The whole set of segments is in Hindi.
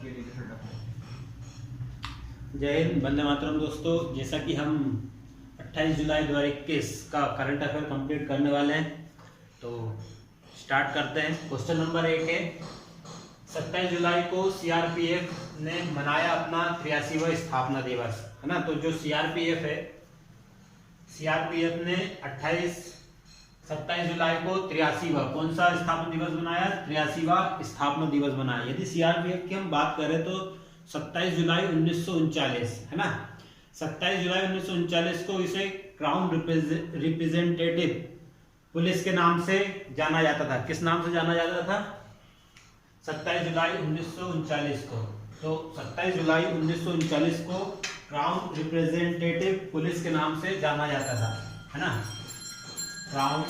जय हिंद, वंदे मातरम। दोस्तों, जैसा कि हम 28 जुलाई 2021 का करंट अफेयर कंप्लीट करने वाले हैं, तो स्टार्ट करते हैं। क्वेश्चन नंबर 1 है, 27 जुलाई को सीआरपीएफ ने मनाया अपना 83वां स्थापना दिवस, है ना। तो जो सीआरपीएफ है, सीआरपीएफ ने 27 जुलाई को 83वां कौन सा स्थापना दिवस बनाया? 83वां स्थापना दिवस बनाया। यदि सीआरपीएफ की हम बात करें तो 27 जुलाई 1939, है ना। 27 जुलाई 1939 को इसे क्राउन रिप्रेजेंटेटिव पुलिस के नाम से जाना जाता था। किस नाम से जाना जाता था? 27 जुलाई 1939 को। तो 27 जुलाई 1939 को क्राउन रिप्रेजेंटेटिव पुलिस के नाम से जाना जाता था, है ना। Crown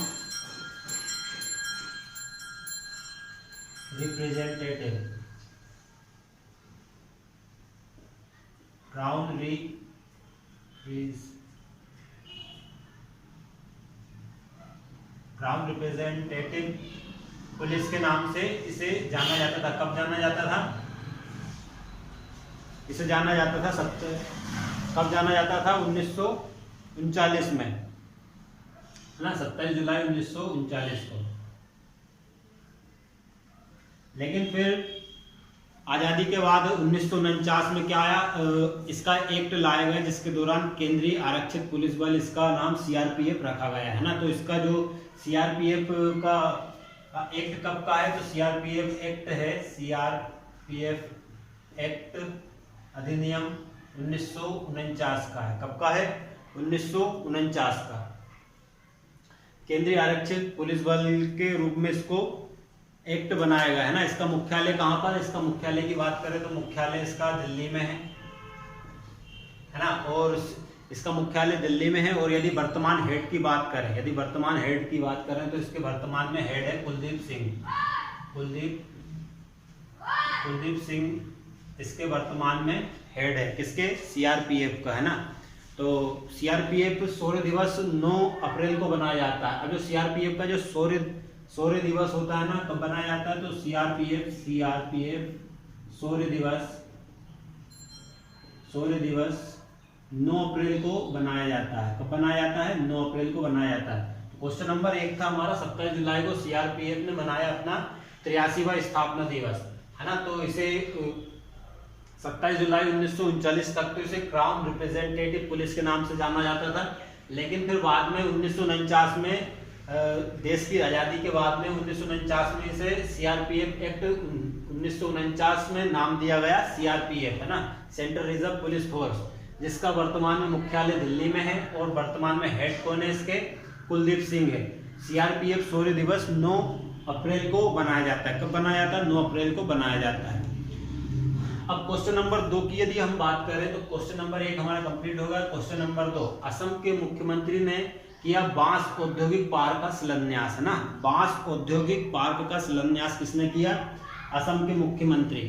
representative, crown representative police के नाम से इसे जाना जाता था। कब जाना जाता था? इसे जाना जाता था कब जाना जाता था? 1939 में, है ना। 27 जुलाई 1939 को। लेकिन फिर आज़ादी के बाद 1949 में क्या आया? इसका एक्ट लाया गया जिसके दौरान केंद्रीय आरक्षित पुलिस बल, इसका नाम सीआरपीएफ रखा गया, है ना। तो इसका जो सीआरपीएफ का एक्ट कब का है? तो सीआरपीएफ एक्ट है, सीआरपीएफ एक्ट अधिनियम 1949 का है। कब का है? 1949 का। केंद्रीय आरक्षित पुलिस बल के रूप में इसको एक्ट बनाया गया, है ना। इसका मुख्यालय कहाँ पर? इसका मुख्यालय की बात करें तो मुख्यालय इसका दिल्ली में है ना। और इसका मुख्यालय दिल्ली में है। और यदि वर्तमान हेड की बात करें, तो इसके वर्तमान में हेड है कुलदीप सिंह इसके वर्तमान में हेड है। किसके? सीआरपीएफ का, है ना। तो सीआरपीएफ शौर्य दिवस 9 अप्रैल को बनाया जाता है। अब जो सीआरपीएफ का जो शौर्य दिवस होता है ना, कब बनाया जाता है? तो सीआरपीएफ शौर्य दिवस 9 अप्रैल को बनाया जाता है। कब बनाया जाता है? 9 अप्रैल को बनाया जाता है। तो क्वेश्चन नंबर 1 था हमारा, 27 जुलाई को सीआरपीएफ ने मनाया अपना 83वां स्थापना दिवस, है ना। तो इसे 27 जुलाई 1939 तक तो इसे क्राउन रिप्रेजेंटेटिव पुलिस के नाम से जाना जाता था। लेकिन फिर बाद में 1949 में, देश की आज़ादी के बाद में 1949 में इसे सीआरपीएफ एक्ट 1949 में नाम दिया गया सीआरपीएफ, है ना, सेंट्रल रिजर्व पुलिस फोर्स, जिसका वर्तमान में मुख्यालय दिल्ली में है। और वर्तमान में हेड कौन है इसके? कुलदीप सिंह है। सीआरपीएफ शौर्य दिवस 9 अप्रैल को बनाया जाता है। कब बनाया जाता है? 9 अप्रैल को बनाया जाता है। अब क्वेश्चन नंबर 2 की यदि हम बात करें तो क्वेश्चन नंबर 1 हमारा कंप्लीट होगा। क्वेश्चन नंबर 2, असम के मुख्यमंत्री ने किया बांस औद्योगिक पार्क का शिलान्यास, है ना। बांस औद्योगिक पार्क का शिलान्यास किसने किया? असम के मुख्यमंत्री,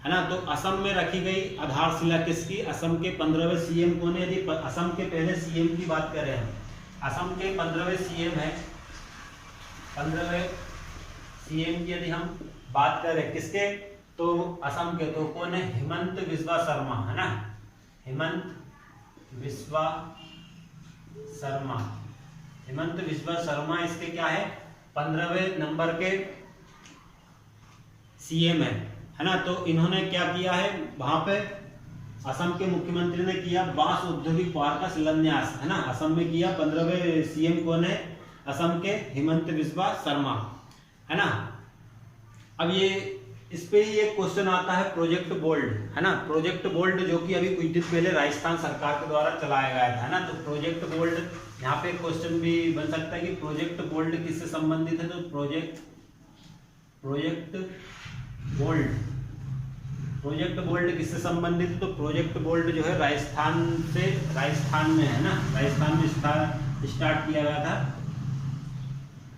है ना। तो असम में रखी गई आधारशिला किसकी? असम के 15वें सीएम कौन है? यदि असम के पहले सीएम की बात करें, असम के 15वें सीएम है, 15वें सीएम की यदि हम बात करें किसके? तो असम के तो कौन है? हेमंत बिस्वा शर्मा, है ना। हेमंत बिस्वा शर्मा इसके क्या है? 15वें नंबर के सीएम है ना। तो इन्होंने क्या किया है? वहां पे असम के मुख्यमंत्री ने किया बांस औद्योगिक पार्क का शिलान्यास, है ना। असम में किया। 15वें सीएम कौन है? असम के हेमंत बिस्वा शर्मा, है ना। अब ये इस पे ही एक क्वेश्चन आता है प्रोजेक्ट बोल्ड, है ना। प्रोजेक्ट बोल्ड जो कि अभी कुछ दिन पहले राजस्थान सरकार के द्वारा चलाया गया था, है ना। तो प्रोजेक्ट बोल्ड, यहाँ पे क्वेश्चन भी बन सकता है कि प्रोजेक्ट बोल्ड किससे संबंधित है? तो प्रोजेक्ट बोल्ड किससे संबंधित है? तो प्रोजेक्ट बोल्ड जो है राजस्थान में, है ना। राजस्थान में स्टार्ट किया गया था,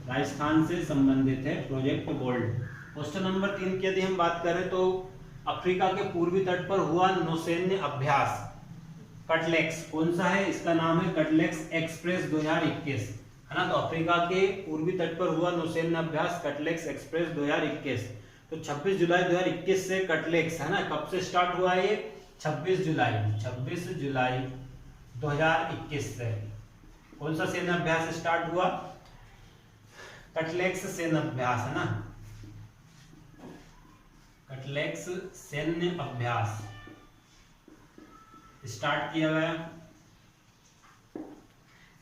राजस्थान से संबंधित है प्रोजेक्ट बोल्ड। क्वेश्चन नंबर 3 की यदि हम बात करें तो अफ्रीका के पूर्वी तट पर हुआ नौसैन्य अभ्यास कटलेक्स कौन सा है? इसका नाम है कटलेक्स एक्सप्रेस 2021, है ना। तो अफ्रीका के पूर्वी तट पर हुआ नौसैन्य अभ्यास कटलेक्स एक्सप्रेस 2021 तो 26 जुलाई 2021 से कटलेक्स है ना, कब से स्टार्ट हुआ है ये? 26 जुलाई 2021 से कौन सा सैन्य अभ्यास स्टार्ट हुआ? कटलेक्स सैन्य अभ्यास है ना, कटलेक्स सैन्य अभ्यास स्टार्ट किया गया।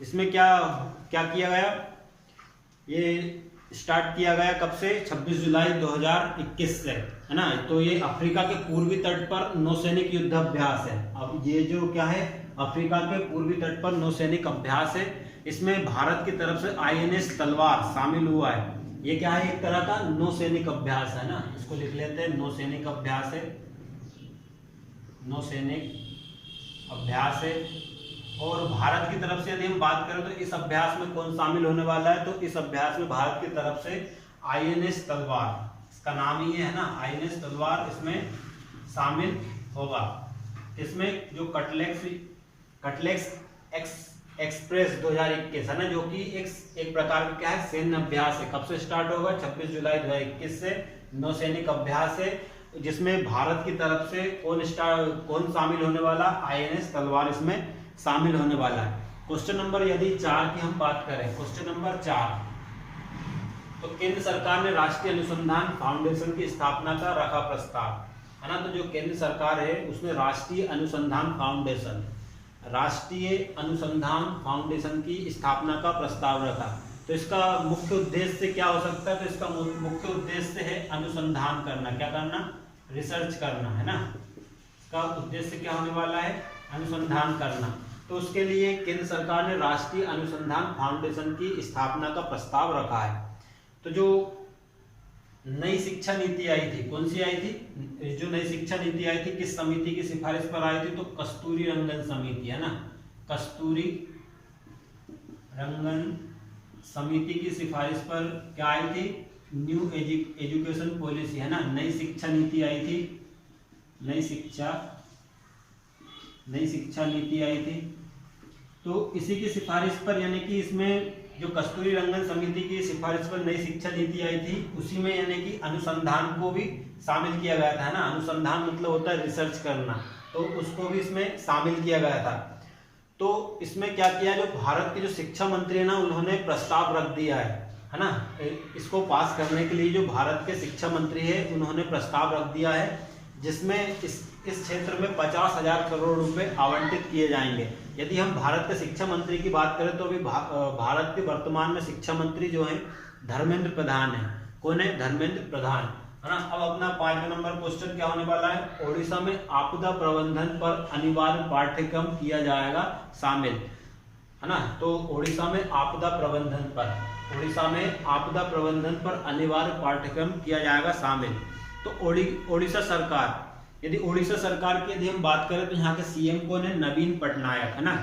इसमें क्या क्या किया गया? ये स्टार्ट किया गया कब से? 26 जुलाई 2021 से है ना। तो ये अफ्रीका के पूर्वी तट पर नौसैनिक युद्धाभ्यास है। अब ये जो क्या है, अफ्रीका के पूर्वी तट पर नौसैनिक अभ्यास है। इसमें भारत की तरफ से INS तलवार शामिल हुआ है। ये क्या है? एक तरह का नौसैनिक अभ्यास है ना, इसको लिख लेते हैं, नौसैनिक अभ्यास है, नौसैनिक अभ्यास है। और भारत की तरफ से यदि हम बात करें तो इस अभ्यास में कौन शामिल होने वाला है? तो इस अभ्यास में भारत की तरफ से INS तलवार, इसका नाम ही है ना, INS तलवार इसमें शामिल होगा। इसमें जो कटलेक्स एक्सप्रेस 2021 है ना, जो कि एक प्रकार का क्या है, सैन्य अभ्यास है। कब से स्टार्ट होगा? 26 जुलाई 2021 से नौसैनिक अभ्यास है, जिसमें भारत की तरफ से कौन शामिल होने वाला? INS तलवार इसमें शामिल होने वाला है। क्वेश्चन नंबर यदि 4 की हम बात करें, क्वेश्चन नंबर 4, तो केंद्र सरकार ने राष्ट्रीय अनुसंधान फाउंडेशन की स्थापना का रखा प्रस्ताव है ना। तो जो केंद्र सरकार है उसने राष्ट्रीय अनुसंधान फाउंडेशन की स्थापना का प्रस्ताव रखा। तो इसका मुख्य उद्देश्य क्या हो सकता है? तो इसका मुख्य उद्देश्य है अनुसंधान करना। क्या करना? रिसर्च करना है ना। इसका उद्देश्य क्या होने वाला है? अनुसंधान करना। तो उसके लिए केंद्र सरकार ने राष्ट्रीय अनुसंधान फाउंडेशन की स्थापना का प्रस्ताव रखा है। तो जो नई शिक्षा नीति आई थी, कौन सी आई थी? जो नई शिक्षा नीति आई थी किस समिति की सिफारिश पर आई थी? तो कस्तूरी रंगन समिति है ना, कस्तूरी रंगन समिति की सिफारिश पर क्या आई थी? न्यू एजुकेशन पॉलिसी है ना, नई शिक्षा नीति आई थी, नई शिक्षा नीति आई थी। तो इसी की सिफारिश पर, यानी कि इसमें जो कस्तूरी रंगन समिति की सिफारिश पर नई शिक्षा नीति आई थी, उसी में यानी कि अनुसंधान को भी शामिल किया गया था ना। अनुसंधान मतलब होता है रिसर्च करना, तो उसको भी इसमें शामिल किया गया था। तो इसमें क्या किया, जो भारत के जो शिक्षा मंत्री है ना, उन्होंने प्रस्ताव रख दिया है ना। इसको पास करने के लिए जो भारत के शिक्षा मंत्री है उन्होंने प्रस्ताव रख दिया है, जिसमें इस क्षेत्र में 50,000 करोड़ रुपए आवंटित किए जाएंगे। यदि हम भारत के शिक्षा मंत्री की बात करें तो अभी भारत के वर्तमान में शिक्षा मंत्री जो हैं धर्मेंद्र प्रधान है। कौन है? धर्मेंद्र प्रधान है ना। अब अपना 5वां नंबर क्वेश्चन क्या होने वाला है? ओडिशा में आपदा प्रबंधन पर अनिवार्य पाठ्यक्रम किया जाएगा शामिल है ना। तो ओडिशा में आपदा प्रबंधन पर अनिवार्य पाठ्यक्रम किया जाएगा शामिल। तो ओडिशा सरकार, यदि ओडिशा सरकार की यदि हम बात करें तो यहाँ के CM कौन है? नवीन पटनायक है ना।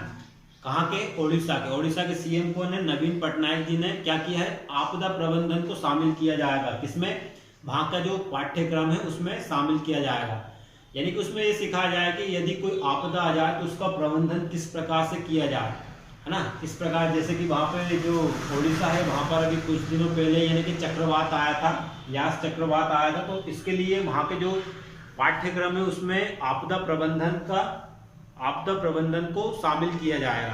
कहाँ के? ओडिशा के। ओडिशा के CM कौन है? नवीन पटनायक जी ने क्या किया है? आपदा प्रबंधन को शामिल किया जाएगा। किसमें? वहाँ का जो पाठ्यक्रम है उसमें शामिल किया जाएगा। यानी कि उसमें ये सिखाया जाए कि यदि कोई आपदा आ जाए तो उसका प्रबंधन किस प्रकार से किया जाए है ना। इस प्रकार जैसे कि वहाँ पे जो ओडिशा है वहाँ पर अभी कुछ दिनों पहले यानी कि चक्रवात आया था, यास चक्रवात आया था। तो इसके लिए वहाँ के जो पाठ्यक्रम है उसमें आपदा प्रबंधन को शामिल किया जाएगा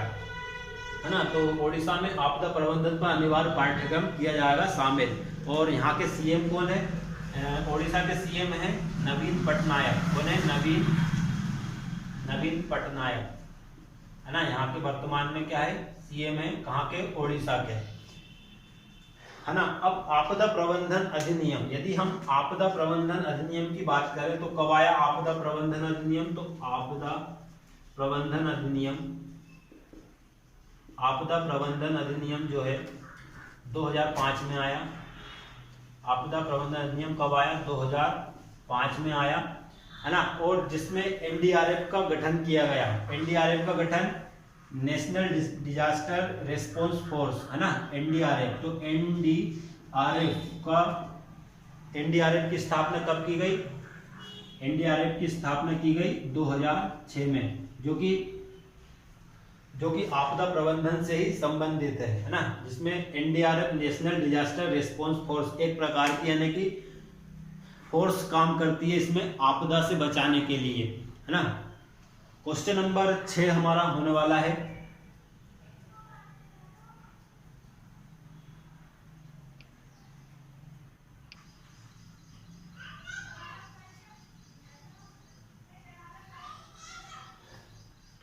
है ना। तो ओडिशा में आपदा प्रबंधन पर अनिवार्य पाठ्यक्रम किया जाएगा शामिल। और यहाँ के CM कौन है? ओडिशा के CM है नवीन पटनायक। कौन है? नवीन पटनायक है ना। यहाँ के वर्तमान में क्या है? CM है। कहाँ के? ओडिशा के है ना। अब आपदा प्रबंधन अधिनियम, यदि हम आपदा प्रबंधन अधिनियम की बात करें तो कब आया आपदा प्रबंधन अधिनियम? तो आपदा प्रबंधन अधिनियम जो है 2005 में आया। आपदा प्रबंधन अधिनियम कब आया? 2005 में आया है ना। और जिसमें NDRF का गठन किया गया। NDRF का गठन नेशनल डिजास्टर रेस्पॉन्स फोर्स है ना, NDRF। तो NDRF की स्थापना कब की गई? NDRF की स्थापना की गई 2006 में, जो कि आपदा प्रबंधन से ही संबंधित है ना। जिसमें NDRF national disaster response force एक प्रकार की यानी कि फोर्स काम करती है इसमें आपदा से बचाने के लिए, है ना। क्वेश्चन नंबर 6 हमारा होने वाला है।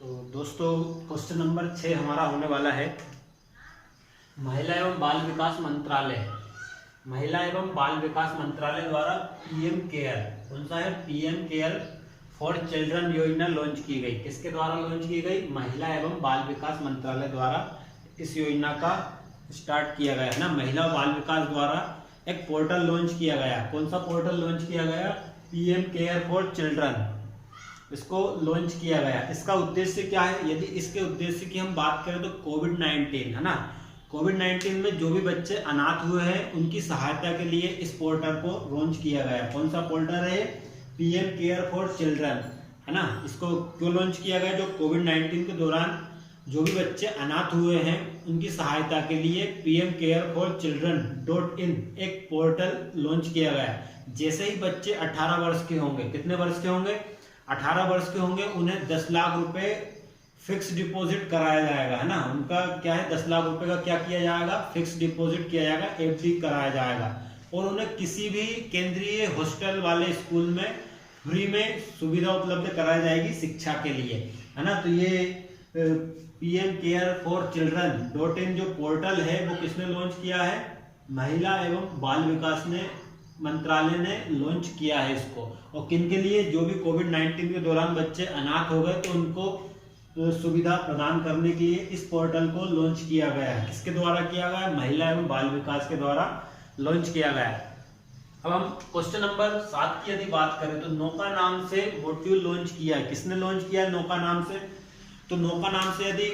तो दोस्तों क्वेश्चन नंबर 6 हमारा होने वाला है, महिला एवं बाल विकास मंत्रालय, महिला एवं बाल विकास मंत्रालय द्वारा पीएम केयर, कौन सा है, पीएम केयर फॉर चिल्ड्रन योजना लॉन्च की गई। किसके द्वारा लॉन्च की गई, महिला एवं बाल विकास मंत्रालय द्वारा इस योजना का स्टार्ट किया गया है ना। महिला बाल विकास द्वारा एक पोर्टल लॉन्च किया गया। कौन सा पोर्टल लॉन्च किया गया, पीएम केयर फॉर चिल्ड्रन, इसको लॉन्च किया गया। इसका उद्देश्य क्या है, यदि इसके उद्देश्य की हम बात करें तो कोविड-19 है ना, कोविड-19 में जो भी बच्चे अनाथ हुए हैं उनकी सहायता के लिए इस पोर्टल को लॉन्च किया गया। कौन सा पोर्टल है, पीएम केयर फॉर चिल्ड्रन, है ना। इसको क्यों लॉन्च किया गया, जो कोविड-19 के दौरान जो भी बच्चे अनाथ हुए हैं उनकी सहायता के लिए पीएम केयर फॉर चिल्ड्रन.in एक पोर्टल लॉन्च किया गया। जैसे ही बच्चे 18 वर्ष के होंगे, कितने वर्ष के होंगे, 18 वर्ष के होंगे, उन्हें 10 लाख रुपए फिक्स डिपॉजिट कराया जाएगा, है ना। उनका क्या है, 10 लाख रुपए का क्या किया जाएगा, फिक्स डिपॉजिट किया जाएगा, एफडी कराया जाएगा। और उन्हें किसी भी केंद्रीय हॉस्टल वाले स्कूल में फ्री में सुविधा उपलब्ध कराई जाएगी शिक्षा के लिए, है ना। तो ये पीएम केयर फॉर चिल्ड्रन.in जो पोर्टल है वो किसने लॉन्च किया है, महिला एवं बाल विकास ने मंत्रालय ने लॉन्च किया है इसको। और किन के लिए, जो भी कोविड-19 के दौरान बच्चे अनाथ हो गए तो उनको सुविधा प्रदान करने के लिए इस पोर्टल को लॉन्च किया गया है। किसके द्वारा किया गया है, महिला एवं बाल विकास के द्वारा लॉन्च किया गया है। अब हम क्वेश्चन नंबर 7 की यदि बात करें तो नौका नाम से मॉड्यूल लॉन्च किया है। किसने लॉन्च किया है, नौका नाम से, तो नौका नाम से यदि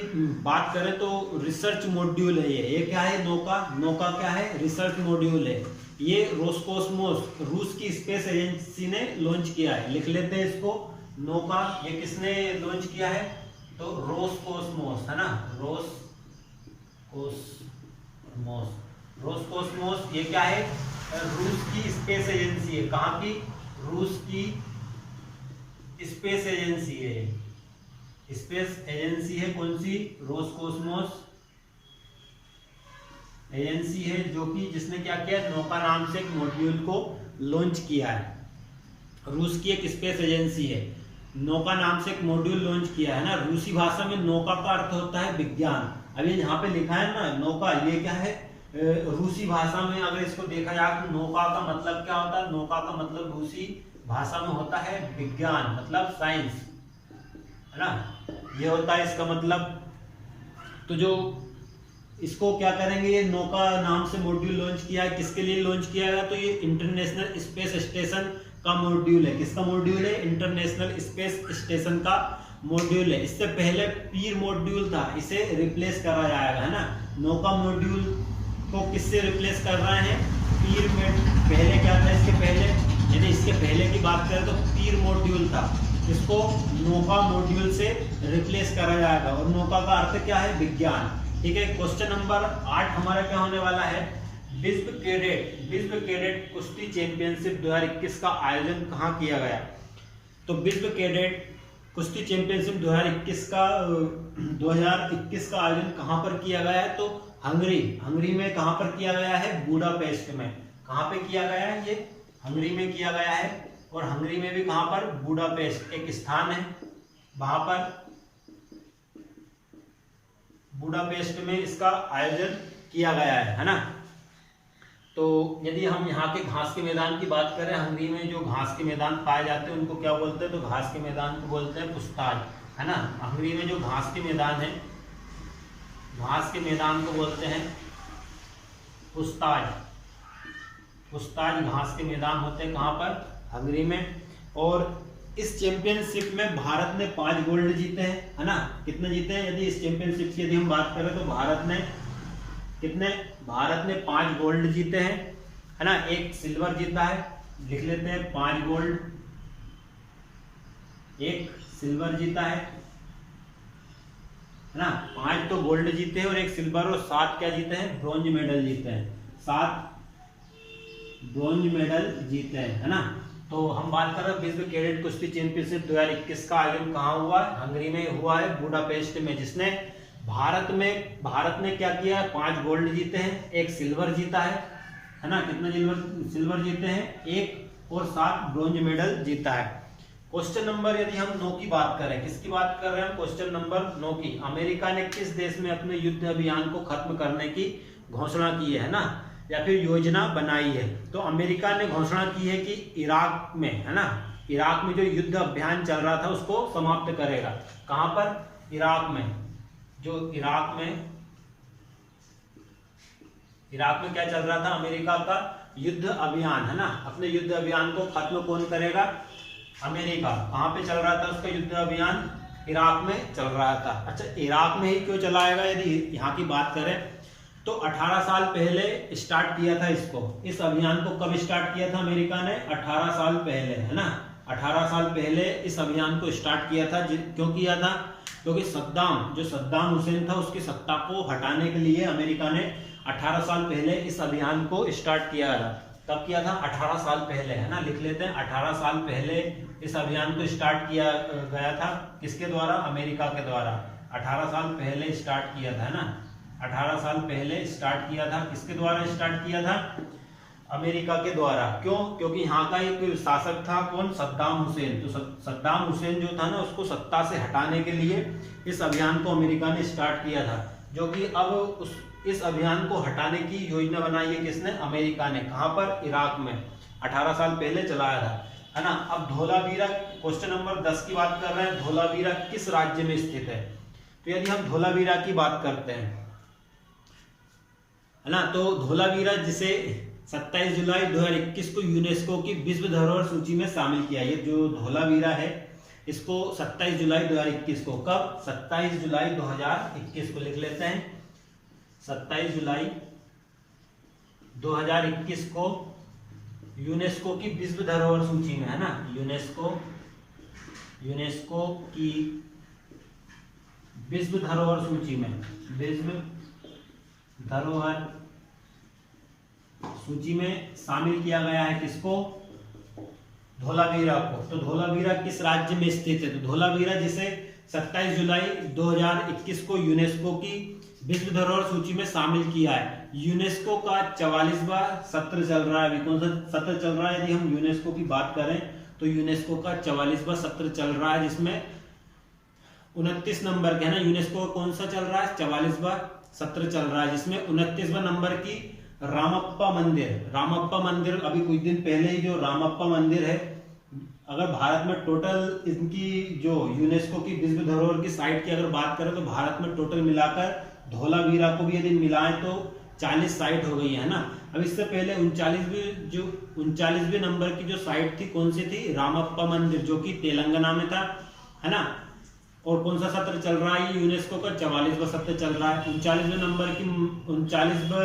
बात करें तो रिसर्च मॉड्यूल है ये क्या है, नौका, नौका क्या है, रिसर्च मॉड्यूल है। ये रोसकोसमोस, रूस की स्पेस एजेंसी ने लॉन्च किया है। लिख लेते हैं इसको, नौका ये किसने लॉन्च किया है, तो रोसकोसमोस, है ना, रोसकोसमोस ये क्या है, रूस की स्पेस एजेंसी है। कहाँ की, रूस की स्पेस एजेंसी है, स्पेस एजेंसी है कौन सी, रोसकोसमोस एजेंसी है, जो कि जिसने क्या किया, नौका नाम से एक मॉड्यूल को लॉन्च किया है। रूस की एक स्पेस एजेंसी है, नौका नाम से एक मॉड्यूल लॉन्च किया है ना। रूसी भाषा में नौका का अर्थ होता है विज्ञान। अब ये यहाँ पे लिखा है ना नौका, ये क्या है, रूसी भाषा में अगर इसको देखा जाए तो नौका का मतलब क्या होता है, नौका का मतलब रूसी भाषा में होता है विज्ञान, मतलब साइंस, है ना, ये होता है इसका मतलब। तो जो इसको क्या करेंगे, ये नौका नाम से मॉड्यूल लॉन्च किया है। किसके लिए लॉन्च किया गया, तो ये इंटरनेशनल स्पेस स्टेशन का मॉड्यूल है। किसका मॉड्यूल है, इंटरनेशनल स्पेस स्टेशन का मॉड्यूल है। इससे पहले पीर मॉड्यूल था, इसे रिप्लेस करा जाएगा, है ना। नौका मॉड्यूल को किससे रिप्लेस कर रहे हैं, पीर में। पहले क्या था, इसके पहले, यदि इसके पहले की बात करें तो पीर मॉड्यूल था, इसको नौका मॉड्यूल से रिप्लेस करा जाएगा। और नौका का अर्थ क्या है, विज्ञान, ठीक है। क्वेश्चन नंबर 8 हमारा क्या होने वाला है, विश्व कैडेट कुश्ती चैंपियनशिप 2021 का आयोजन कहाँ किया गया। तो विश्व कैडेट कुश्ती चैंपियनशिप 2021 का आयोजन कहाँ पर किया गया है, तो हंगरी में कहाँ पर किया गया है, बुडापेस्ट में। कहाँ पे किया गया है, ये हंगरी में किया गया है। और हंगरी में भी कहाँ पर, बुडापेस्ट एक स्थान है, वहां पर बुडापेस्ट में इसका आयोजन किया गया है ना। तो यदि हम यहाँ के घास के मैदान की बात करें, हंगरी में जो घास के मैदान पाए जाते हैं उनको क्या बोलते हैं, तो घास के मैदान को बोलते हैं पुस्ताज, है ना। हंगरी में जो घास के मैदान है, घास के मैदान को बोलते हैं पुस्ताज। पुस्ताज घास के मैदान होते हैं कहाँ पर, हंगरी में। और इस चैंपियनशिप में भारत ने 5 गोल्ड जीते हैं, है ना। कितने जीते हैं, यदि इस चैंपियनशिप की यदि हम बात करें तो भारत ने कितने, भारत ने 5 गोल्ड जीते हैं, है ना। 1 सिल्वर जीता है, लिख लेते हैं 5 गोल्ड, 1 सिल्वर जीता है ना। 5 तो गोल्ड जीते हैं और 1 सिल्वर, और 7 क्या जीते हैं, ब्रॉन्ज मेडल जीते हैं। 7 ब्रॉन्ज मेडल जीते हैं, है ना। तो हम बात कर रहे हैं विश्व कैडेट कुश्ती चैंपियनशिप 2021 का आयोजन कहाँ हुआ है? हंगरी में हुआ है, बुडापेस्ट में, जिसने भारत ने क्या किया है? 5 गोल्ड जीते हैं, 1 सिल्वर जीता है ना? कितने सिल्वर जीते हैं? 1 और 7 ब्रोंज मेडल जीता है। क्वेश्चन नंबर, यदि हम 9 की बात करें, किसकी बात कर रहे हैं? क्वेश्चन नंबर 9 की। अमेरिका ने किस देश में अपने युद्ध अभियान को खत्म करने की घोषणा की है ना, या फिर योजना बनाई है? तो अमेरिका ने घोषणा की है कि इराक में, है ना, इराक में जो युद्ध अभियान चल रहा था उसको समाप्त करेगा। कहां पर? इराक में। जो इराक में क्या चल रहा था? अमेरिका का युद्ध अभियान, है ना। अपने युद्ध अभियान को खत्म कौन करेगा? अमेरिका। कहां पे चल रहा था उसका युद्ध अभियान? इराक में चल रहा था। अच्छा, इराक में ही क्यों चलाएगा? यदि यहाँ की बात करें तो 18 साल पहले स्टार्ट किया था इसको। इस अभियान को कब स्टार्ट किया था अमेरिका ने? 18 साल पहले, है ना। 18 साल पहले इस अभियान को स्टार्ट किया था। क्यों किया था? क्योंकि सद्दाम हुसैन था, उसकी सत्ता को हटाने के लिए अमेरिका ने 18 साल पहले इस अभियान को स्टार्ट किया था। कब किया था? 18 साल पहले, है ना। लिख लेते हैं, 18 साल पहले इस अभियान को स्टार्ट किया गया था। किसके द्वारा? अमेरिका के द्वारा। 18 साल पहले स्टार्ट किया था, है ना। 18 साल पहले स्टार्ट किया था। किसके द्वारा स्टार्ट किया था? अमेरिका के द्वारा। क्यों? क्योंकि यहाँ का एक शासक था, कौन? सद्दाम हुसैन। तो सद्दाम हुसैन जो था ना, उसको सत्ता से हटाने के लिए इस अभियान को अमेरिका ने स्टार्ट किया था, जो कि अब इस अभियान को हटाने की योजना बनाई है किसने? अमेरिका ने। कहां पर? इराक में। 18 साल पहले चलाया था, है ना। अब धोलावीरा, क्वेश्चन नंबर 10 की बात कर रहे हैं। धोलावीरा किस राज्य में स्थित है? तो यदि हम धोलावीरा की बात करते हैं, है ना, तो धोलावीरा जिसे 27 जुलाई 2021 को यूनेस्को की विश्व धरोहर सूची में शामिल किया। ये जो धोलावीरा है, इसको 27 जुलाई 2021 को, कब? 27 जुलाई 2021 को लिख लेते हैं। 27 जुलाई 2021 को यूनेस्को की विश्व धरोहर सूची में, है ना। यूनेस्को की विश्व धरोहर सूची में, विश्व धरोहर सूची में शामिल किया गया है। किसको? धोलावीरा को। तो धोलावीरा किस राज्य में स्थित है? तो धोलावीरा जिसे 27 जुलाई 2021 को यूनेस्को की विश्व धरोहर सूची में शामिल किया है। यूनेस्को का 44वां सत्र चल रहा है। अभी कौन सा सत्र चल रहा है? यदि हम यूनेस्को की बात करें तो यूनेस्को का 44वां सत्र चल रहा है, जिसमें 29 नंबर के, है ना। यूनेस्को कौन सा चल रहा है? 44वां सत्र चल रहा है, जिसमें 29वां नंबर की रामप्पा मंदिर, अभी कुछ दिन पहले ही जो रामप्पा मंदिर है, अगर भारत में टोटल इनकी जो यूनेस्को की विश्व धरोहर की साइट की अगर बात करें तो भारत में टोटल मिलाकर धोलावीरा को भी यदि मिलाएं तो 40 साइट हो गई है ना। अब इससे पहले 39वें नंबर की जो साइट थी, कौन सी थी? रामप्पा मंदिर, जो कि तेलंगाना में था, है ना। और कौन सा सत्र चल रहा है? यूनेस्को का 44वां सत्र चल रहा है। 39वें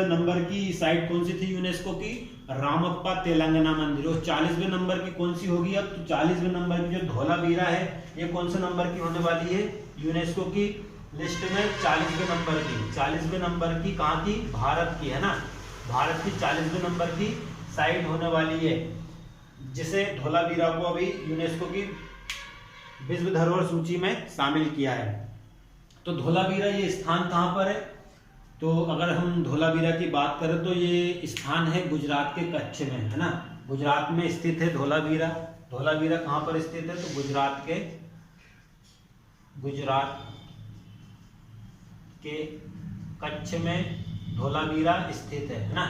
नंबर की साइट कौन सी थी यूनेस्को की? रामप्पा तेलंगाना मंदिर। और 40वें नंबर की कौन सी होगी? अब तो 40वें नंबर की जो धोलावीरा है, ये कौन से नंबर की होने वाली है यूनेस्को की लिस्ट में? 40वें नंबर की। 40वें नंबर की कहाँ की? भारत की, है ना। भारत की 40वें नंबर की साइट होने वाली है, जिसे धोलावीरा को अभी यूनेस्को की विश्व धरोहर सूची में शामिल किया है। तो धोलावीरा ये स्थान कहाँ पर है? तो अगर हम धोलावीरा की बात करें तो ये स्थान है गुजरात के कच्छ में, है ना। गुजरात में स्थित है धोलावीरा। धोलावीरा कहाँ पर स्थित है? तो गुजरात के कच्छ में धोलावीरा स्थित है ना।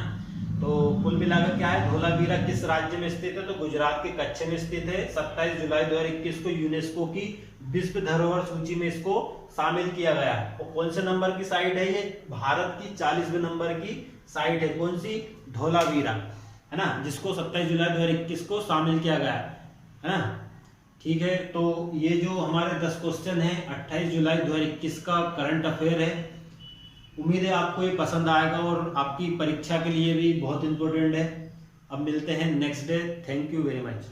तो कुल मिलाकर क्या है? धोलावीरा किस राज्य में स्थित है? तो गुजरात के कच्छ में स्थित है। 27 जुलाई 2021 को यूनेस्को की विश्व धरोहर सूची में इसको शामिल किया गया है। और कौन से नंबर की साइट है ये? भारत की 40वें नंबर की साइट है। कौन सी? धोलावीरा, है ना, जिसको 27 जुलाई 2021 को शामिल किया गया है ना। ठीक है, तो ये जो हमारे 10 क्वेश्चन है 28 जुलाई 2021 का करंट अफेयर है। उम्मीद है आपको ये पसंद आएगा और आपकी परीक्षा के लिए भी बहुत इंपॉर्टेंट है। अब मिलते हैं next day. Thank you very much.